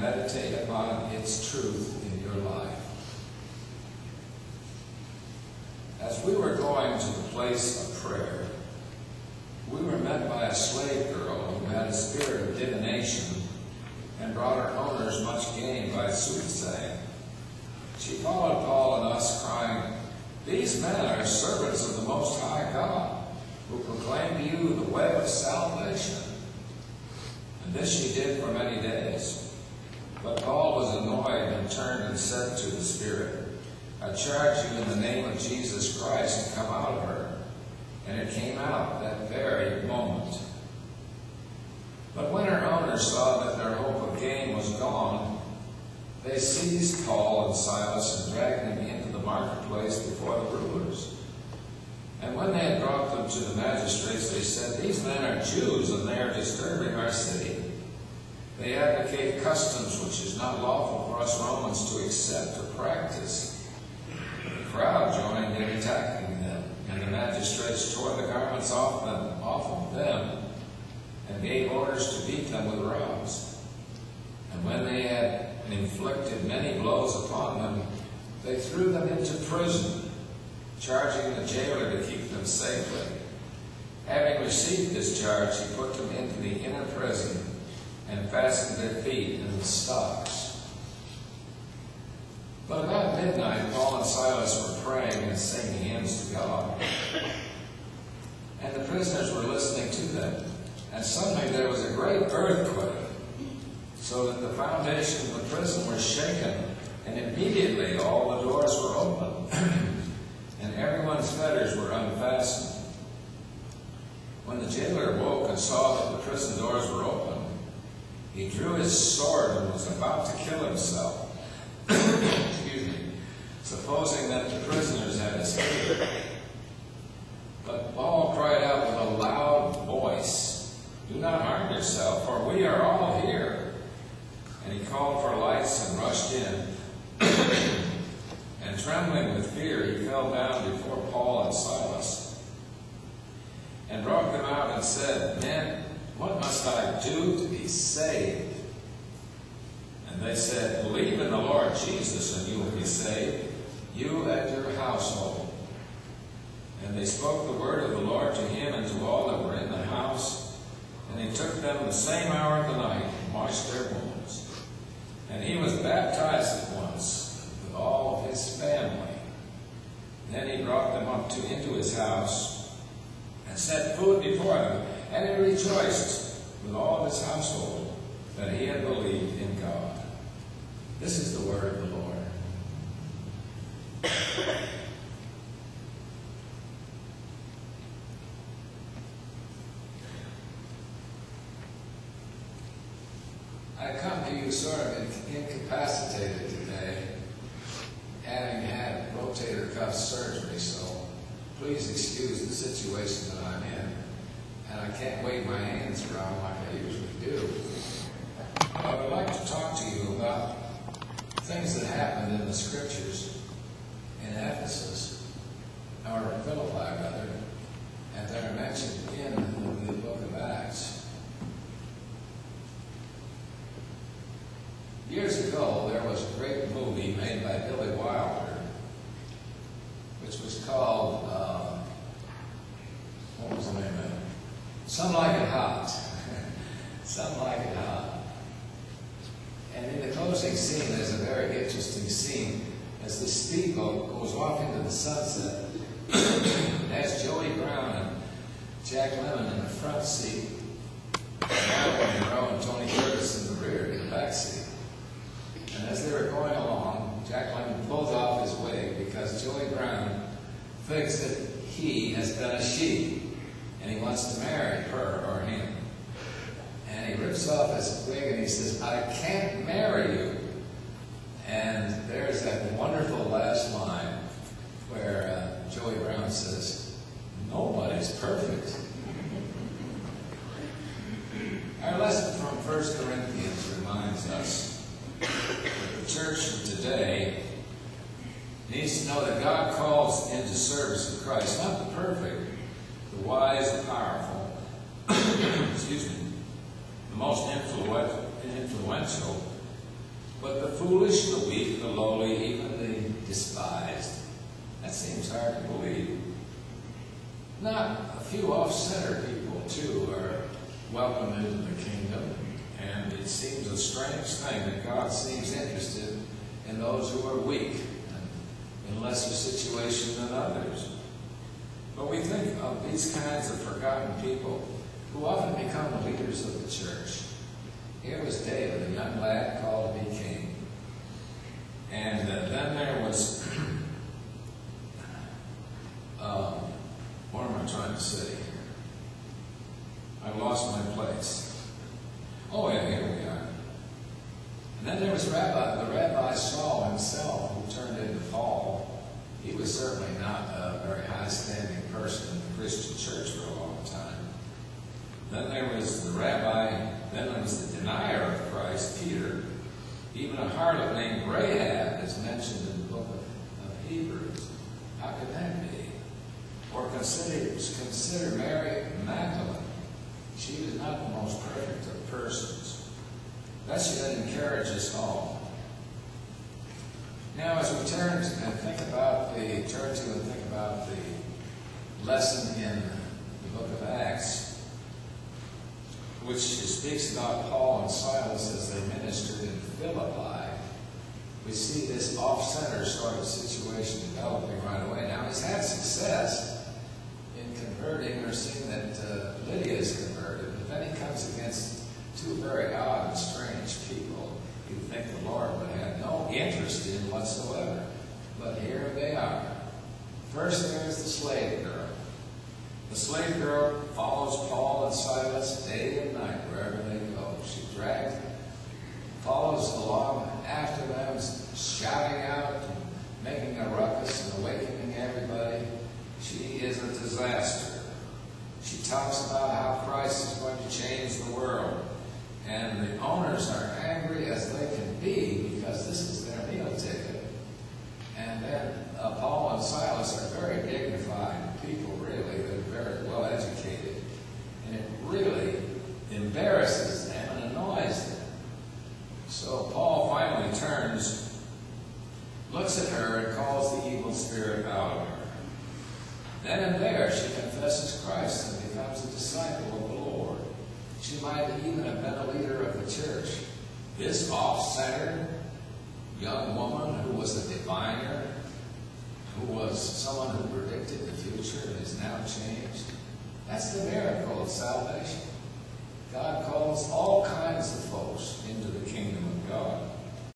and meditate upon its truth in your life. As we were going to the place of prayer, we were met by a slave girl who had a spirit of divination and brought her owners much gain by soothsaying. She followed Paul and us, crying, "These men are servants of the Most High God, who proclaim to you the way of salvation." And this she did for many days. But Paul was annoyed and turned and said to the spirit, "I charge you in the name of Jesus Christ to come out of her." And it came out that very moment. But when her owners saw that their hope of gain was gone, they seized Paul and Silas and dragged them into the marketplace before the rulers. And when they had brought them to the magistrates, they said, "These men are Jews, and they are disturbing our city. They advocate customs which is not lawful for us Romans to accept or practice." The crowd joined in attacking them, and the magistrates tore the garments off of them and gave orders to beat them with rods. And when they had inflicted many blows upon them, they threw them into prison, charging the jailer to keep them safely. Having received this charge, he put them into the inner prison and fastened their feet in the stocks. But about midnight, Paul and Silas were praying and singing hymns to God. And the prisoners were listening to them. And suddenly there was a great earthquake, so that the foundation of the prison was shaken, and immediately all the doors were open, and everyone's fetters were unfastened. When the jailer awoke and saw that the prison doors were open, he drew his sword and was about to kill himself, supposing that the prisoners had escaped. But Paul cried out with a loud voice, "Do not harm yourself, for we are all here." And he called for lights and rushed in. And trembling with fear, he fell down before Paul and Silas and brought them out and said, "Men, what must I do to be saved?" And they said, "Believe in the Lord Jesus, and you will be saved, you and your household." And they spoke the word of the Lord to him and to all that were in the house. And he took them the same hour of the night and washed their wounds. And he was baptized at once with all of his family. Then he brought them up into his house and set food before them. And he rejoiced with all of his household that he had believed in God. This is the word of the Lord. I come to you sort of incapacitated today, having had rotator cuff surgery, so please excuse the situation that I'm in. And I can't wave my hands around like I usually do. But I would like to talk to you about things that happened in the Scriptures in Ephesus, or Philippi rather, and that are mentioned in the book of Acts. Years ago, there was a great movie made by Billy Wilder, which was called, what was the name of it? Some Like It Hot. Some Like It Hot. And in the closing scene, there's a very interesting scene as the speedboat goes off into the sunset. It has Joey Brown and Jack Lemmon in the front seat, Marilyn Monroe and Tony Curtis in the rear, in the back seat. And as they were going along, Jack Lemmon pulls off his wig because Joey Brown thinks that he has done a she, and he wants to marry her or him. And he rips off his wig and he says, "I can't marry you." And there's that wonderful last line where Joey Brown says, "Nobody's perfect." Our lesson from 1 Corinthians reminds us that the church of today needs to know that God calls into service of Christ, not the perfect, the wise, the powerful, excuse me, the most influential, but the foolish, the weak, the lowly, even the despised. That seems hard to believe. Not a few off-center people, too, are welcome into the kingdom, and it seems a strange thing that God seems interested in those who are weak and in lesser situation than others. But we think of these kinds of forgotten people who often become the leaders of the church. Here was David, a young lad called to be king. And then there was, what am I trying to say here? I lost my place. Oh yeah, here we are. And then there was the Rabbi Saul himself, who turned into Paul. He was certainly not a very high-standing person in the Christian church for a long time. Then there was the rabbi, then there was the denier of Christ, Peter. Even a harlot named Rahab is mentioned in the book of Hebrews. How could that be? Or consider Mary Magdalene. She was not the most perfect of persons. That should encourage us all. Now, as we turn to and think about the lesson in the book of Acts, which speaks about Paul and Silas as they ministered in Philippi, we see this off-center sort of situation developing right away. Now, he's had success in converting, or seeing that Lydia is converted, but then he comes against two very odd and strange people who think the Lord would have no interest in whatsoever. But here they are. First, there's the slave girl. The slave girl follows Paul and Silas day and night wherever they go. She follows along after them, shouting out and making a ruckus and awakening everybody. She is a disaster. She talks about how Christ is going to change the world. And the owners are angry as they can be because this is their meal ticket. And then Paul and Silas are very dignified people, really. They're very well educated. And it really embarrasses them and annoys them. So Paul finally turns, looks at her, and calls the evil spirit out of her. Then and there she confesses Christ and becomes a disciple of the Lord. She might even have been a leader of the church. This off-centered young woman who was a diviner, who was someone who predicted the future and is now changed. That's the miracle of salvation. God calls all kinds of folks into the kingdom of God.